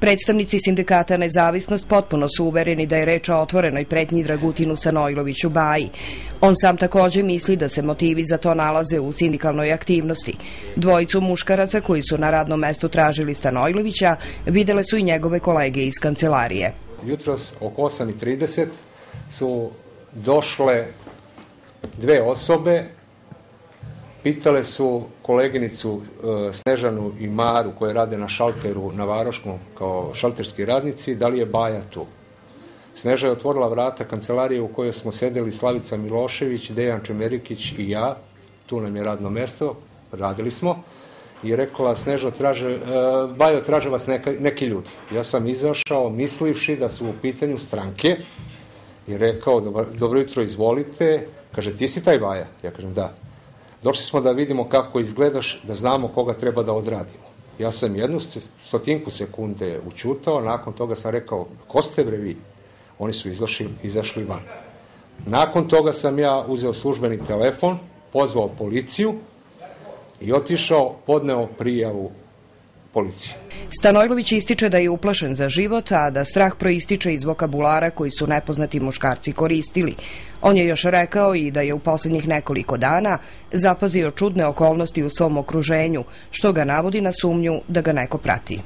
Predstavnici sindikata Nezavisnost potpuno su uvereni da je reč o otvorenoj pretnji Dragutinu Stanojloviću Baji. On sam takođe misli da se motivi za to nalaze u sindikalnoj aktivnosti. Dvojicu muškaraca koji su na radnom mestu tražili Stanojlovića videle su i njegove kolege iz kancelarije. Jutros oko 8:30 su došle dve osobe, pitale su koleginicu Snežanu i Maru koje rade na šalteru na Varoškom kao šalterski radnici, da li je Baja tu. Sneža je otvorila vrata kancelarije u kojoj smo sedeli Slavica Milošević, Dejan Čemerikić i ja, tu nam je radno mesto, radili smo, i rekla Snežo, Bajo, traže vas neki ljudi. Ja sam izašao mislivši da su u pitanju stranke i rekao, dobro jutro, izvolite. Kaže, ti si taj Baja? Ja kažem, da. Došli smo da vidimo kako izgledaš, da znamo koga treba da odradimo. Ja sam 100 sekunde ućutao, nakon toga sam rekao, ko ste bre vi? Oni su izašli van. Nakon toga sam ja uzeo službeni telefon, pozvao policiju i otišao, podneo prijavu policiji. Stanojlović ističe da je uplašen za život, a da strah proističe iz vokabulara koji su nepoznati muškarci koristili. On je još rekao i da je u poslednjih nekoliko dana zapazio čudne okolnosti u svom okruženju, što ga navodi na sumnju da ga neko prati.